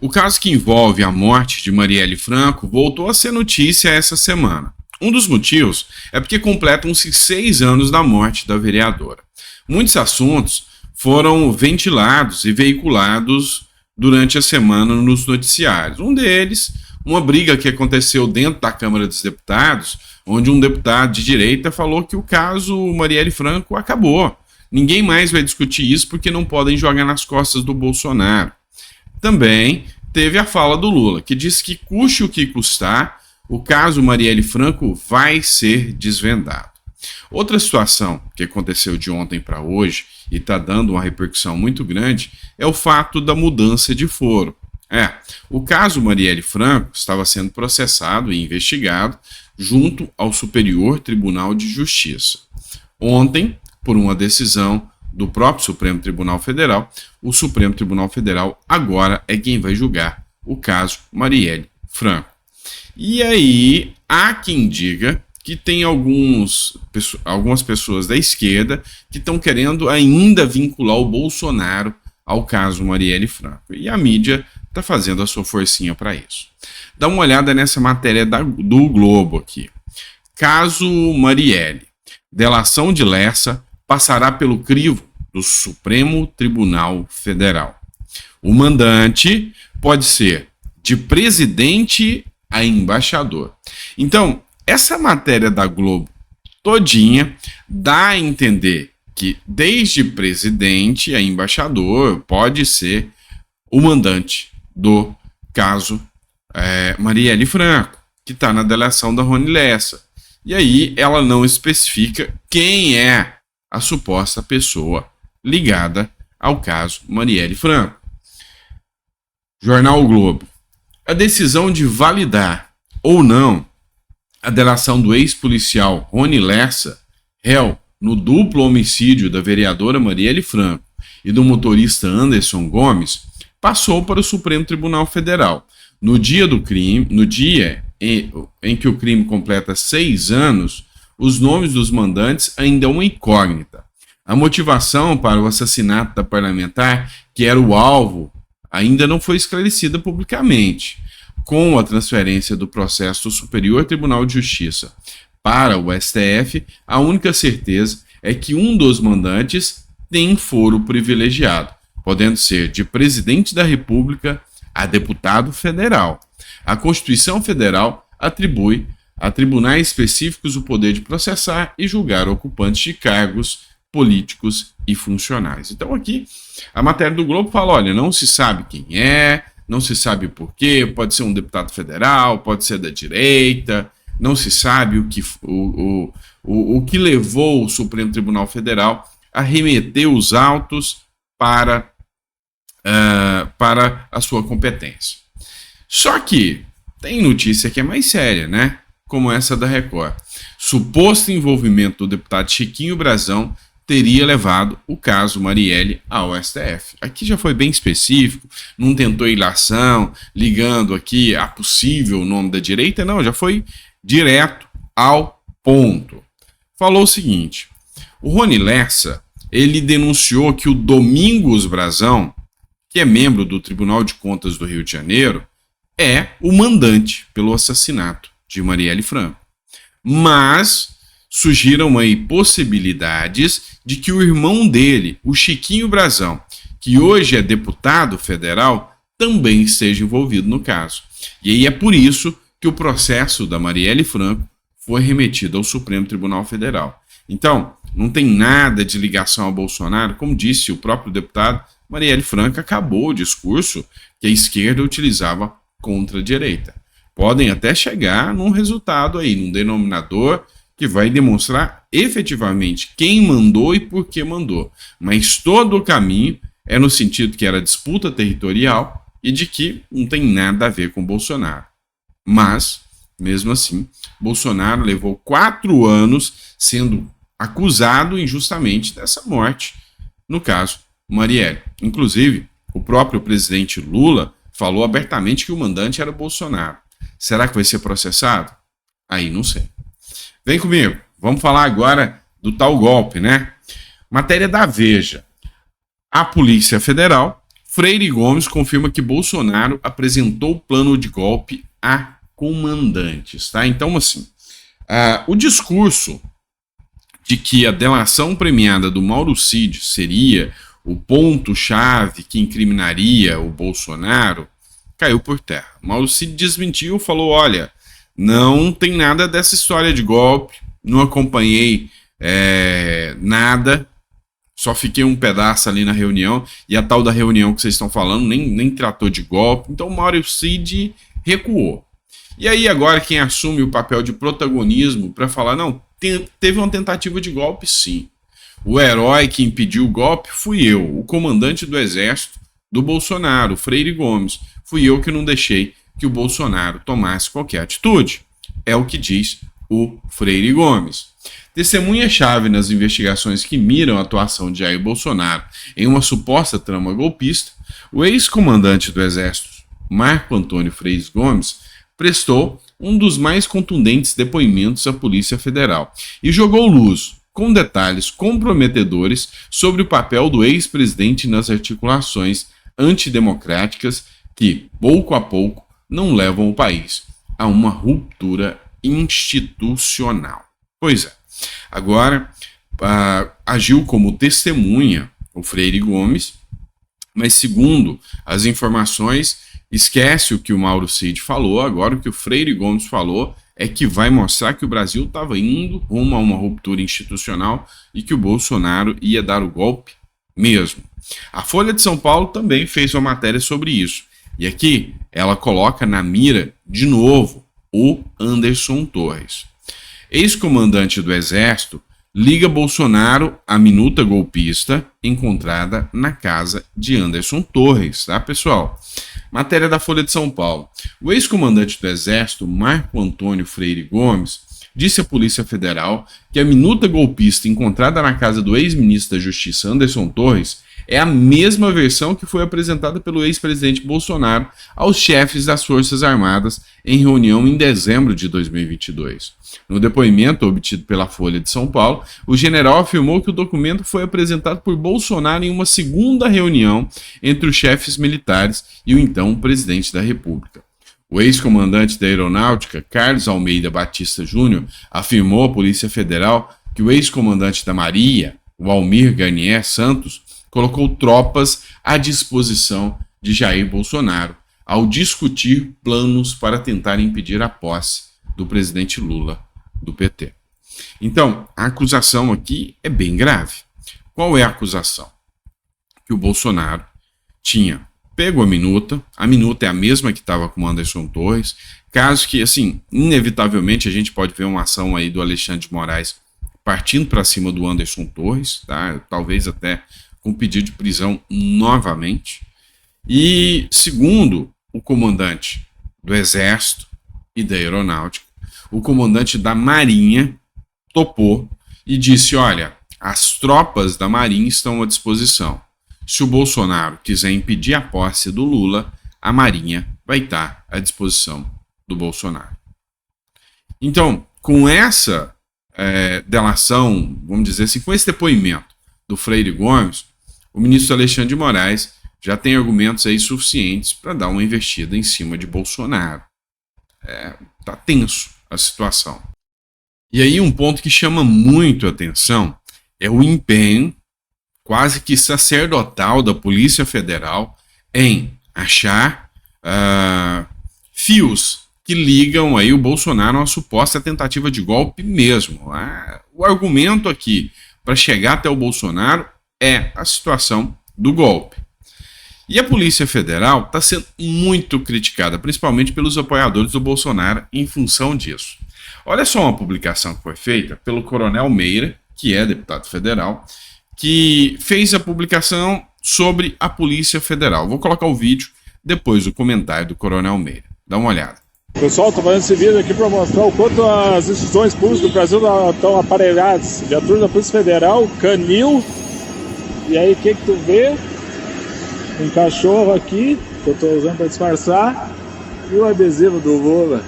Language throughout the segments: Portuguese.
O caso que envolve a morte de Marielle Franco voltou a ser notícia essa semana. Um dos motivos é porque completam-se 6 anos da morte da vereadora. Muitos assuntos foram ventilados e veiculados durante a semana nos noticiários. Um deles, uma briga que aconteceu dentro da Câmara dos Deputados, onde um deputado de direita falou que o caso Marielle Franco acabou. Ninguém mais vai discutir isso porque não podem jogar nas costas do Bolsonaro. Também teve a fala do Lula, que disse que custe o que custar, o caso Marielle Franco vai ser desvendado. Outra situação que aconteceu de ontem para hoje e está dando uma repercussão muito grande é o fato da mudança de foro. O caso Marielle Franco estava sendo processado e investigado junto ao Superior Tribunal de Justiça. Ontem, por uma decisão do próprio Supremo Tribunal Federal, o Supremo Tribunal Federal agora é quem vai julgar o caso Marielle Franco. E aí, há quem diga que tem algumas pessoas da esquerda que estão querendo ainda vincular o Bolsonaro ao caso Marielle Franco. E a mídia está fazendo a sua forcinha para isso. Dá uma olhada nessa matéria do Globo aqui. Caso Marielle. Delação de Lessa passará pelo crivo do Supremo Tribunal Federal. O mandante pode ser de presidente a embaixador. Então, essa matéria da Globo todinha dá a entender que desde presidente a embaixador pode ser o mandante do caso Marielle Franco, que está na delação da Rony Lessa. E aí ela não especifica quem é a suposta pessoa ligada ao caso Marielle Franco. Jornal o Globo. A decisão de validar ou não a delação do ex-policial Rony Lessa, réu no duplo homicídio da vereadora Marielle Franco e do motorista Anderson Gomes, passou para o Supremo Tribunal Federal. No dia do crime, no dia em que o crime completa 6 anos, os nomes dos mandantes ainda é uma incógnita. A motivação para o assassinato da parlamentar, que era o alvo, ainda não foi esclarecida publicamente. Com a transferência do processo do Superior Tribunal de Justiça para o STF, a única certeza é que um dos mandantes tem foro privilegiado, podendo ser de presidente da República a deputado federal. A Constituição Federal atribui a tribunais específicos o poder de processar e julgar ocupantes de cargos políticos e funcionais. Então aqui a matéria do Globo fala, olha, não se sabe quem é, não se sabe por quê, pode ser um deputado federal, pode ser da direita, não se sabe o que levou o Supremo Tribunal Federal a remeter os autos para a sua competência. Só que tem notícia que é mais séria, né? Como essa da Record. Suposto envolvimento do deputado Chiquinho Brazão teria levado o caso Marielle ao STF. Aqui já foi bem específico, não tentou ilação, ligando aqui a possível nome da direita, não, já foi direto ao ponto. Falou o seguinte, o Rony Lessa, ele denunciou que o Domingos Brazão, que é membro do Tribunal de Contas do Rio de Janeiro, é o mandante pelo assassinato de Marielle Franco. Mas surgiram aí possibilidades de que o irmão dele, o Chiquinho Brazão, que hoje é deputado federal, também esteja envolvido no caso. E aí é por isso que o processo da Marielle Franco foi remetido ao Supremo Tribunal Federal. Então, não tem nada de ligação ao Bolsonaro, como disse o próprio deputado, Marielle Franco acabou o discurso que a esquerda utilizava contra a direita. Podem até chegar num resultado aí, num denominador que vai demonstrar efetivamente quem mandou e por que mandou. Mas todo o caminho é no sentido que era disputa territorial e de que não tem nada a ver com Bolsonaro. Mas, mesmo assim, Bolsonaro levou 4 anos sendo acusado injustamente dessa morte, no caso Marielle. Inclusive, o próprio presidente Lula falou abertamente que o mandante era Bolsonaro. Será que vai ser processado? Aí não sei. Vem comigo, vamos falar agora do tal golpe, né? Matéria da Veja. A Polícia Federal Freire Gomes confirma que Bolsonaro apresentou plano de golpe a comandantes, tá? Então, assim, o discurso de que a delação premiada do Mauro Cid seria o ponto-chave que incriminaria o Bolsonaro caiu por terra. Mauro Cid desmentiu, falou, olha, não tem nada dessa história de golpe, não acompanhei nada, só fiquei um pedaço ali na reunião, e a tal da reunião que vocês estão falando nem tratou de golpe, então o Mauro Cid recuou. E aí agora quem assume o papel de protagonismo para falar, não, teve uma tentativa de golpe sim. O herói que impediu o golpe fui eu, o comandante do exército do Bolsonaro, Freire Gomes. Fui eu que não deixei que o Bolsonaro tomasse qualquer atitude. É o que diz o Freire Gomes. Testemunha-chave nas investigações que miram a atuação de Jair Bolsonaro em uma suposta trama golpista, o ex-comandante do Exército, Marco Antônio Freire Gomes, prestou um dos mais contundentes depoimentos à Polícia Federal e jogou luz, com detalhes comprometedores, sobre o papel do ex-presidente nas articulações antidemocráticas que, pouco a pouco, não levam o país a uma ruptura institucional. Pois é, agora agiu como testemunha o Freire Gomes, mas segundo as informações, esquece o que o Mauro Cid falou, agora o que o Freire Gomes falou é que vai mostrar que o Brasil estava indo rumo a uma ruptura institucional e que o Bolsonaro ia dar o golpe mesmo. A Folha de São Paulo também fez uma matéria sobre isso. E aqui ela coloca na mira, de novo, o Anderson Torres. Ex-comandante do Exército liga Bolsonaro à minuta golpista encontrada na casa de Anderson Torres, tá, pessoal? Matéria da Folha de São Paulo. O ex-comandante do Exército, Marco Antônio Freire Gomes, disse à Polícia Federal que a minuta golpista encontrada na casa do ex-ministro da Justiça, Anderson Torres, é a mesma versão que foi apresentada pelo ex-presidente Bolsonaro aos chefes das Forças Armadas em reunião em dezembro de 2022. No depoimento obtido pela Folha de São Paulo, o general afirmou que o documento foi apresentado por Bolsonaro em uma segunda reunião entre os chefes militares e o então presidente da República. O ex-comandante da Aeronáutica, Carlos Almeida Batista Júnior, afirmou à Polícia Federal que o ex-comandante da Marinha, o Almir Garnier Santos, colocou tropas à disposição de Jair Bolsonaro ao discutir planos para tentar impedir a posse do presidente Lula do PT. Então, a acusação aqui é bem grave. Qual é a acusação? Que o Bolsonaro tinha pego a minuta é a mesma que estava com o Anderson Torres, caso que, assim, inevitavelmente a gente pode ver uma ação aí do Alexandre de Moraes partindo para cima do Anderson Torres, tá? Talvez até com pedido de prisão novamente. E segundo o comandante do Exército e da Aeronáutica, o comandante da Marinha topou e disse, olha, as tropas da Marinha estão à disposição. Se o Bolsonaro quiser impedir a posse do Lula, a Marinha vai estar à disposição do Bolsonaro. Então, com essa delação, vamos dizer assim, com esse depoimento do Freire Gomes, o ministro Alexandre de Moraes já tem argumentos aí suficientes para dar uma investida em cima de Bolsonaro. Tá tenso a situação. E aí um ponto que chama muito a atenção é o empenho quase que sacerdotal da Polícia Federal em achar fios que ligam aí o Bolsonaro a uma suposta tentativa de golpe mesmo. O argumento aqui para chegar até o Bolsonaro é a situação do golpe. E a Polícia Federal está sendo muito criticada, principalmente pelos apoiadores do Bolsonaro, em função disso. Olha só uma publicação que foi feita pelo Coronel Meira, que é deputado federal, que fez a publicação sobre a Polícia Federal. Vou colocar o vídeo depois do comentário do Coronel Meira. Dá uma olhada. Pessoal, estou fazendo esse vídeo aqui para mostrar o quanto as instituições públicas do Brasil estão aparelhadas. Viatura da Polícia Federal, canil. E aí, o que tu vê? Um cachorro aqui, que eu estou usando para disfarçar. E o adesivo do Lula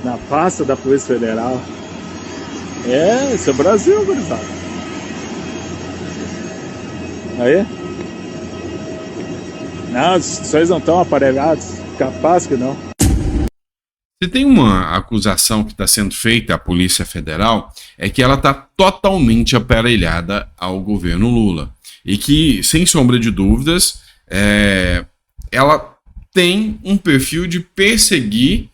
na pasta da Polícia Federal. Esse é o Brasil, gurizada. Aí. Não, as instituições não estão aparelhadas. Capaz que não. Se tem uma acusação que está sendo feita à Polícia Federal, é que ela está totalmente aparelhada ao governo Lula. E que, sem sombra de dúvidas, ela tem um perfil de perseguir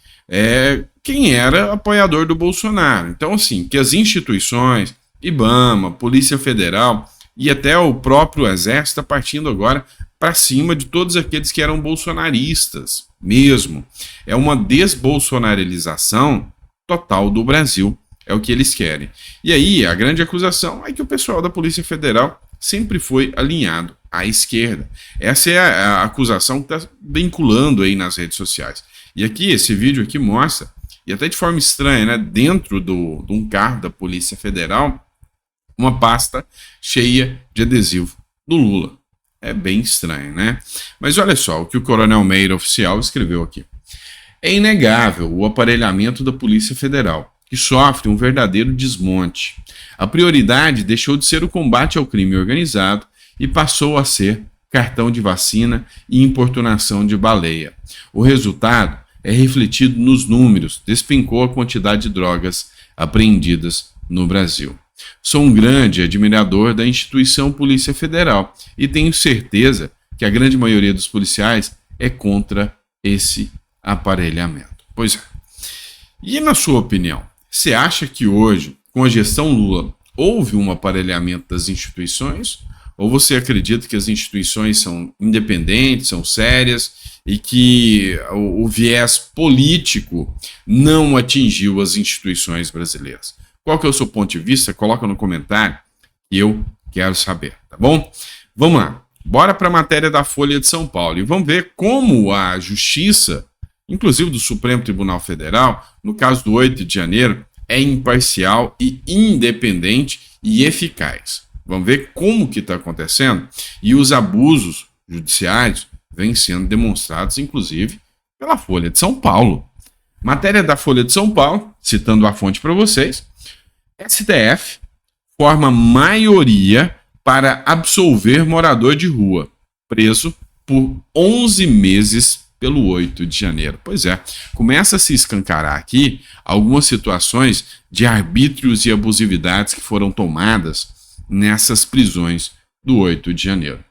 quem era apoiador do Bolsonaro. Então, assim, que as instituições, IBAMA, Polícia Federal e até o próprio Exército está partindo agora para cima de todos aqueles que eram bolsonaristas mesmo. É uma desbolsonarização total do Brasil, é o que eles querem. E aí, a grande acusação é que o pessoal da Polícia Federal sempre foi alinhado à esquerda. Essa é a acusação que está vinculando aí nas redes sociais. E aqui, esse vídeo aqui mostra, e até de forma estranha, né, dentro de um carro da Polícia Federal, uma pasta cheia de adesivo do Lula. É bem estranho, né? Mas olha só o que o Coronel Meira oficial escreveu aqui. É inegável o aparelhamento da Polícia Federal, que sofre um verdadeiro desmonte. A prioridade deixou de ser o combate ao crime organizado e passou a ser cartão de vacina e importunação de baleia. O resultado é refletido nos números, despencou a quantidade de drogas apreendidas no Brasil. Sou um grande admirador da instituição Polícia Federal e tenho certeza que a grande maioria dos policiais é contra esse aparelhamento. Pois é. E na sua opinião, você acha que hoje, com a gestão Lula, houve um aparelhamento das instituições? Ou você acredita que as instituições são independentes, são sérias e que o viés político não atingiu as instituições brasileiras? Qual que é o seu ponto de vista? Coloca no comentário e eu quero saber, tá bom? Vamos lá, bora para a matéria da Folha de São Paulo e vamos ver como a Justiça, inclusive do Supremo Tribunal Federal, no caso do 8 de janeiro, é imparcial e independente e eficaz. Vamos ver como que está acontecendo e os abusos judiciários vêm sendo demonstrados, inclusive, pela Folha de São Paulo. Matéria da Folha de São Paulo, citando a fonte para vocês, STF forma maioria para absolver morador de rua, preso por 11 meses pelo 8 de janeiro. Pois é, começa a se escancarar aqui algumas situações de arbítrios e abusividades que foram tomadas nessas prisões do 8 de janeiro.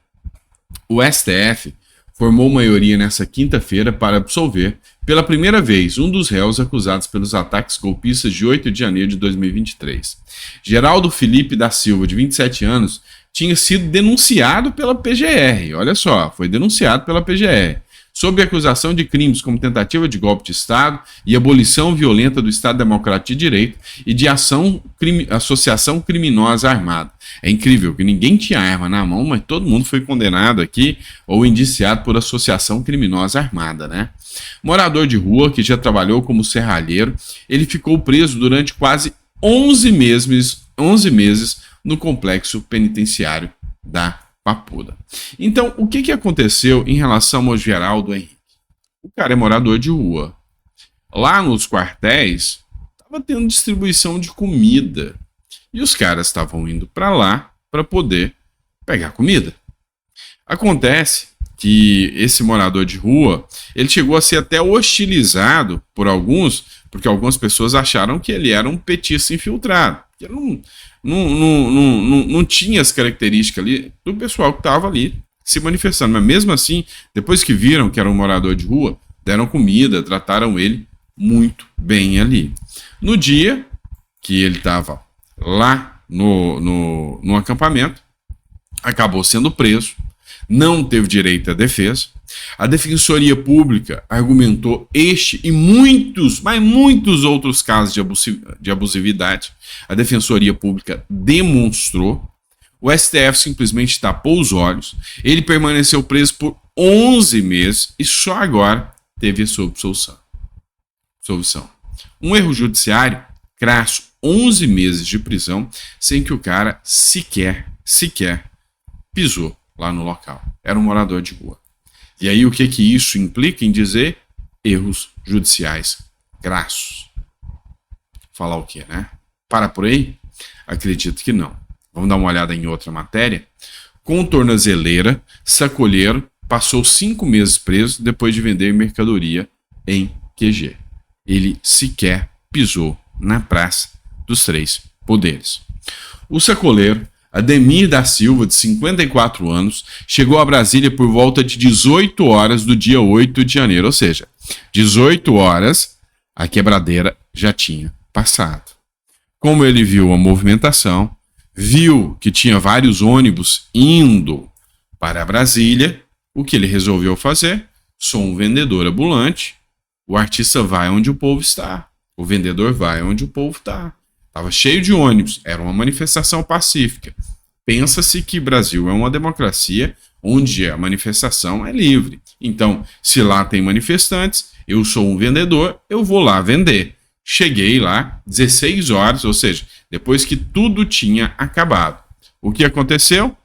O STF formou maioria nessa quinta-feira para absolver, pela primeira vez, um dos réus acusados pelos ataques golpistas de 8 de janeiro de 2023. Geraldo Felipe da Silva, de 27 anos, tinha sido denunciado pela PGR. Olha só, foi denunciado pela PGR. Sob acusação de crimes como tentativa de golpe de Estado e abolição violenta do Estado Democrático de Direito e de associação criminosa armada. É incrível que ninguém tinha arma na mão, mas todo mundo foi condenado aqui ou indiciado por associação criminosa armada, né? Morador de rua que já trabalhou como serralheiro, ele ficou preso durante quase 11 meses no complexo penitenciário da Papuda. Então, o que aconteceu em relação ao Geraldo Henrique? O cara é morador de rua. Lá nos quartéis, estava tendo distribuição de comida. E os caras estavam indo para lá para poder pegar comida. Acontece que esse morador de rua, ele chegou a ser até hostilizado por alguns, porque algumas pessoas acharam que ele era um petista infiltrado. Que ele não tinha as características ali do pessoal que estava ali se manifestando. Mas mesmo assim, depois que viram que era um morador de rua, deram comida, trataram ele muito bem ali. No dia que ele estava lá no acampamento, acabou sendo preso, não teve direito à defesa. A Defensoria Pública argumentou este e muitos outros casos de abusividade. A Defensoria Pública demonstrou. O STF simplesmente tapou os olhos. Ele permaneceu preso por 11 meses e só agora teve a sua absolvição. Um erro judiciário crasso, 11 meses de prisão sem que o cara sequer pisou lá no local. Era um morador de rua. E aí o que isso implica em dizer? Erros judiciais crassos. Falar o quê, né? Para por aí? Acredito que não. Vamos dar uma olhada em outra matéria. Com tornozeleira, sacoleiro passou 5 meses preso depois de vender mercadoria em QG. Ele sequer pisou na Praça dos Três Poderes. O sacoleiro Ademir da Silva, de 54 anos, chegou a Brasília por volta de 18 horas do dia 8 de janeiro, ou seja, 18 horas a quebradeira já tinha passado. Como ele viu a movimentação, viu que tinha vários ônibus indo para Brasília, o que ele resolveu fazer? Sou um vendedor ambulante, o artista vai onde o povo está, o vendedor vai onde o povo está. Estava cheio de ônibus, era uma manifestação pacífica. Pensa-se que Brasil é uma democracia onde a manifestação é livre. Então, se lá tem manifestantes, eu sou um vendedor, eu vou lá vender. Cheguei lá 16 horas, ou seja, depois que tudo tinha acabado. O que aconteceu?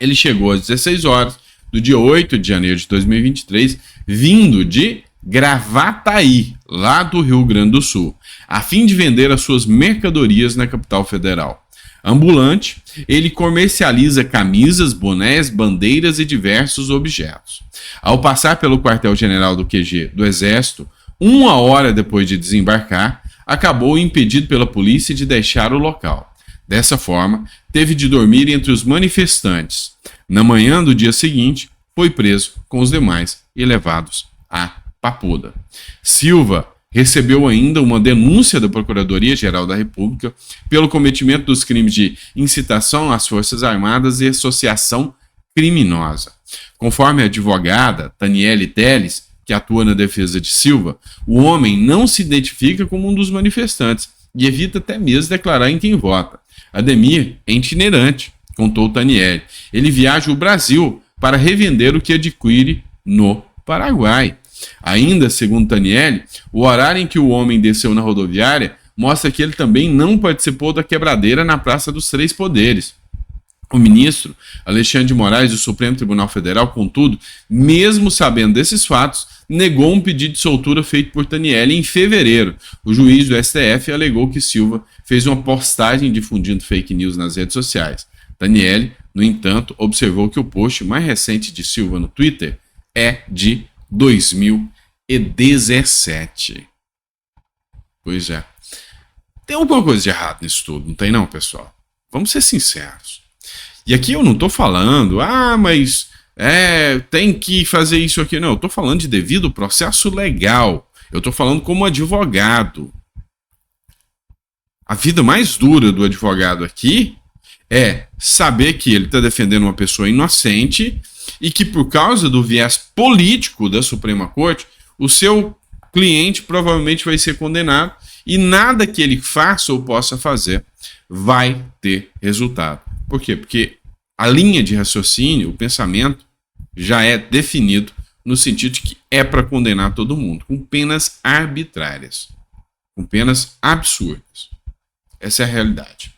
Ele chegou às 16 horas do dia 8 de janeiro de 2023, vindo de Gravataí, lá do Rio Grande do Sul, a fim de vender as suas mercadorias na capital federal. Ambulante, ele comercializa camisas, bonés, bandeiras e diversos objetos. Ao passar pelo quartel-general do QG do Exército, 1 hora depois de desembarcar, acabou impedido pela polícia de deixar o local. Dessa forma, teve de dormir entre os manifestantes. Na manhã do dia seguinte, foi preso com os demais e levados a Papuda. Silva recebeu ainda uma denúncia da Procuradoria-Geral da República pelo cometimento dos crimes de incitação às Forças Armadas e associação criminosa. Conforme a advogada Taniele Teles, que atua na defesa de Silva, o homem não se identifica como um dos manifestantes e evita até mesmo declarar em quem vota. Ademir é itinerante, contou Taniele. Ele viaja o Brasil para revender o que adquire no Paraguai. Ainda, segundo Taniele, o horário em que o homem desceu na rodoviária mostra que ele também não participou da quebradeira na Praça dos Três Poderes. O ministro Alexandre de Moraes do Supremo Tribunal Federal, contudo, mesmo sabendo desses fatos, negou um pedido de soltura feito por Taniele em fevereiro. O juiz do STF alegou que Silva fez uma postagem difundindo fake news nas redes sociais. Taniele, no entanto, observou que o post mais recente de Silva no Twitter é de 2017. Pois é. Tem alguma coisa de errado nisso tudo, não tem não, pessoal? Vamos ser sinceros. E aqui eu não tô falando, mas tem que fazer isso aqui. Não, eu tô falando de devido processo legal. Eu tô falando como advogado. A vida mais dura do advogado aqui é saber que ele está defendendo uma pessoa inocente e que por causa do viés político da Suprema Corte, o seu cliente provavelmente vai ser condenado e nada que ele faça ou possa fazer vai ter resultado. Por quê? Porque a linha de raciocínio, o pensamento, já é definido no sentido de que é para condenar todo mundo, com penas arbitrárias, com penas absurdas. Essa é a realidade.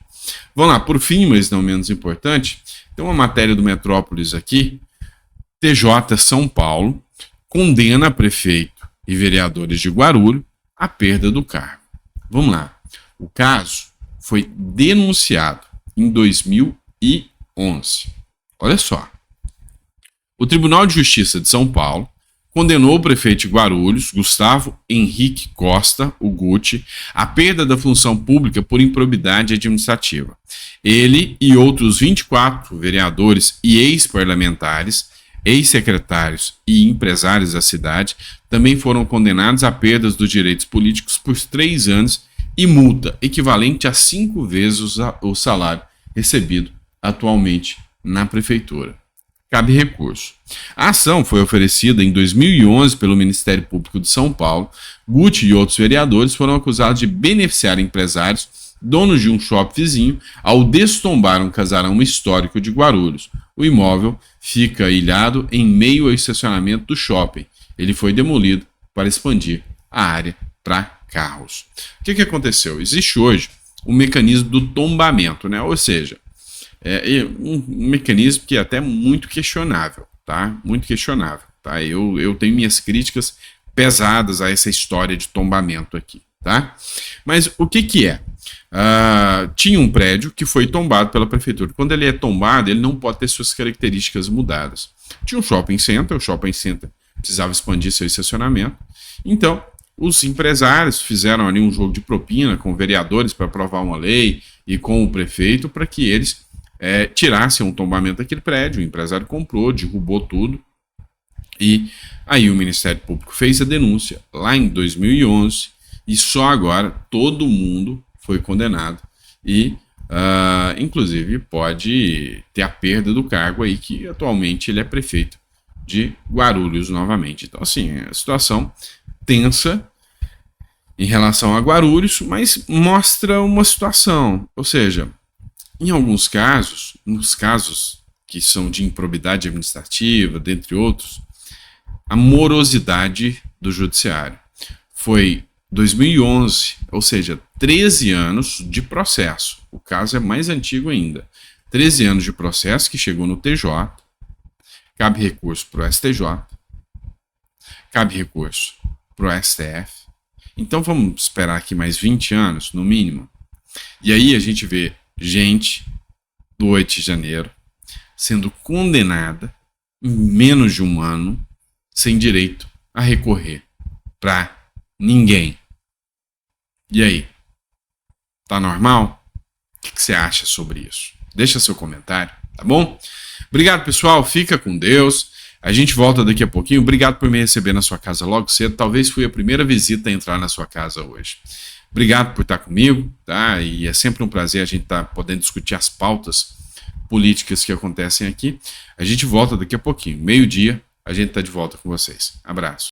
Vamos lá, por fim, mas não menos importante, tem uma matéria do Metrópolis aqui. TJ São Paulo condena prefeito e vereadores de Guarulhos à perda do cargo. Vamos lá. O caso foi denunciado em 2011. Olha só. O Tribunal de Justiça de São Paulo condenou o prefeito de Guarulhos, Gustavo Henrique Costa, o Guti, à perda da função pública por improbidade administrativa. Ele e outros 24 vereadores e ex-parlamentares, ex-secretários e empresários da cidade também foram condenados a perdas dos direitos políticos por 3 anos e multa equivalente a 5 vezes o salário recebido atualmente na prefeitura. Cabe recurso. A ação foi oferecida em 2011 pelo Ministério Público de São Paulo. Guti e outros vereadores foram acusados de beneficiar empresários, donos de um shopping vizinho, ao destombar um casarão histórico de Guarulhos. O imóvel fica ilhado em meio ao estacionamento do shopping. Ele foi demolido para expandir a área para carros. O que aconteceu? Existe hoje o mecanismo do tombamento, né? Ou seja, um mecanismo que é até muito questionável, tá? Muito questionável, tá? Eu tenho minhas críticas pesadas a essa história de tombamento aqui, tá? Mas o que é? Tinha um prédio que foi tombado pela prefeitura. Quando ele é tombado, ele não pode ter suas características mudadas. Tinha um shopping center, o shopping center precisava expandir seu estacionamento. Então, os empresários fizeram ali um jogo de propina com vereadores para aprovar uma lei e com o prefeito para que eles tirassem um tombamento daquele prédio. O empresário comprou, derrubou tudo. E aí o Ministério Público fez a denúncia lá em 2011 e só agora todo mundo foi condenado e inclusive pode ter a perda do cargo aí, que atualmente ele é prefeito de Guarulhos novamente. Então assim, a situação tensa em relação a Guarulhos, mas mostra uma situação, ou seja, em alguns casos, nos casos que são de improbidade administrativa, dentre outros, a morosidade do judiciário. Foi 2011, ou seja, 13 anos de processo. O caso é mais antigo ainda. 13 anos de processo que chegou no TJ, cabe recurso para o STJ, cabe recurso para o STF. Então vamos esperar aqui mais 20 anos, no mínimo. E aí a gente vê gente do 8 de janeiro sendo condenada em menos de um ano, sem direito a recorrer para ninguém. E aí? Tá normal? O que você acha sobre isso? Deixa seu comentário, tá bom? Obrigado, pessoal. Fica com Deus. A gente volta daqui a pouquinho. Obrigado por me receber na sua casa logo cedo. Talvez fui a primeira visita a entrar na sua casa hoje. Obrigado por estar comigo, tá? E é sempre um prazer a gente estar podendo discutir as pautas políticas que acontecem aqui. A gente volta daqui a pouquinho. 12:00, a gente está de volta com vocês. Abraço.